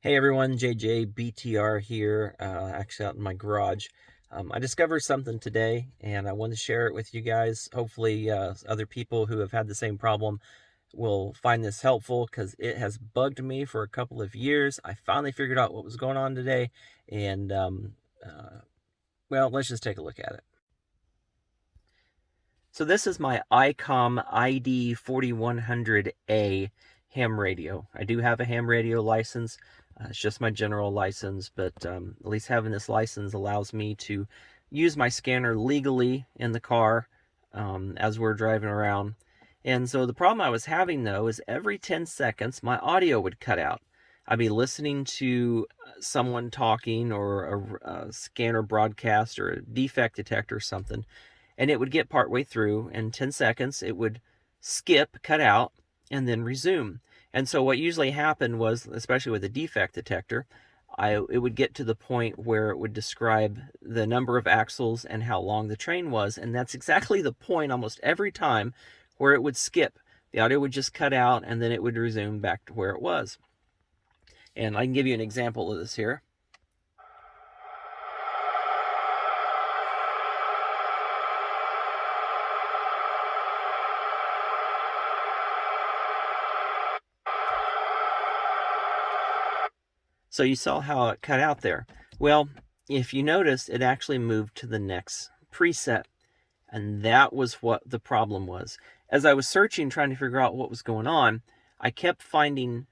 Hey everyone, JJ BTR here, actually out in my garage. I discovered something today and I wanted to share it with you guys. Hopefully other people who have had the same problem will find this helpful because it has bugged me for a couple of years. I finally figured out what was going on today and, well, let's just take a look at it. So this is my ICOM ID-4100A ham radio. I do have a ham radio license. It's just my general license, but at least having this license allows me to use my scanner legally in the car as we're driving around. And so the problem I was having, though, is every 10 seconds my audio would cut out. I'd be listening to someone talking or a scanner broadcast or a defect detector or something, and it would get partway through, and 10 seconds it would skip, cut out, and then resume. And so what usually happened was, especially with a defect detector, it would get to the point where it would describe the number of axles and how long the train was, and that's exactly the point almost every time where it would skip. The audio would just cut out, and then it would resume back to where it was. And I can give you an example of this here. So you saw how it cut out there. Well, if you notice, it actually moved to the next preset. And that was what the problem was. As I was searching, trying to figure out what was going on, I kept finding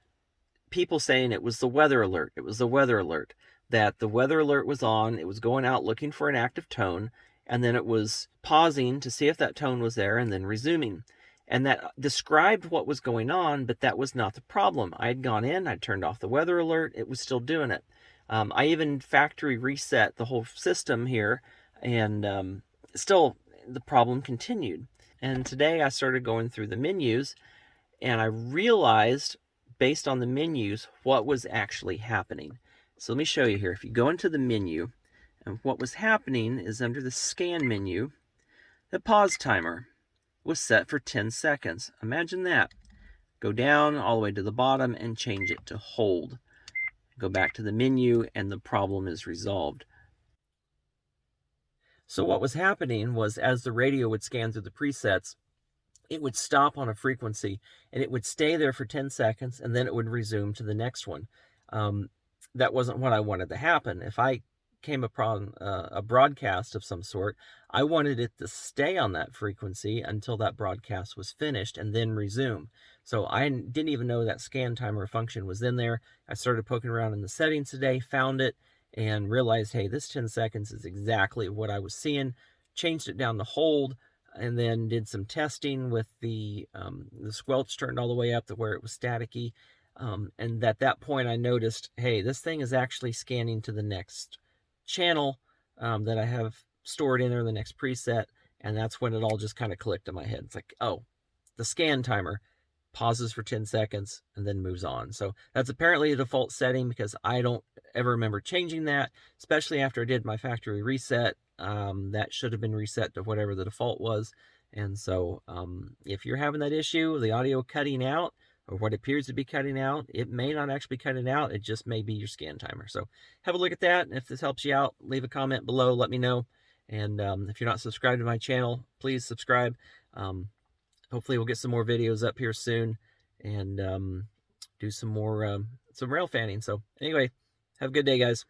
people saying it was the weather alert. It was the weather alert. That the weather alert was on. It was going out looking for an active tone. And then it was pausing to see if that tone was there and then resuming. And that described what was going on, but that was not the problem. I had gone in, I turned off the weather alert, it was still doing it. I even factory reset the whole system here, and still the problem continued. And today I started going through the menus, and I realized, based on the menus, what was actually happening. So let me show you here. If you go into the menu, and what was happening is under the scan menu, the pause timer was set for 10 seconds. Imagine that. Go down all the way to the bottom and change it to hold. Go back to the menu and the problem is resolved. So what was happening was, as the radio would scan through the presets, it would stop on a frequency and it would stay there for 10 seconds and then it would resume to the next one. That wasn't what I wanted to happen. If I came upon a broadcast of some sort, I wanted it to stay on that frequency until that broadcast was finished and then resume. So I didn't even know that scan timer function was in there. I started poking around in the settings today, found it, and realized, hey, this 10 seconds is exactly what I was seeing. Changed it down to hold, and then did some testing with the squelch turned all the way up to where it was staticky. And at that point I noticed, hey, this thing is actually scanning to the next channel that I have stored in there, the next preset, and that's when it all just kind of clicked in my head. It's like, oh, the scan timer pauses for 10 seconds and then moves on. So that's apparently a default setting because I don't ever remember changing that, especially after I did my factory reset. That should have been reset to whatever the default was. And so if you're having that issue, the audio cutting out, or what appears to be cutting out, it may not actually be cutting out. It just may be your scan timer. So have a look at that. And if this helps you out, leave a comment below. Let me know. And if you're not subscribed to my channel, please subscribe. Hopefully we'll get some more videos up here soon and do some more some rail fanning. So anyway, have a good day, guys.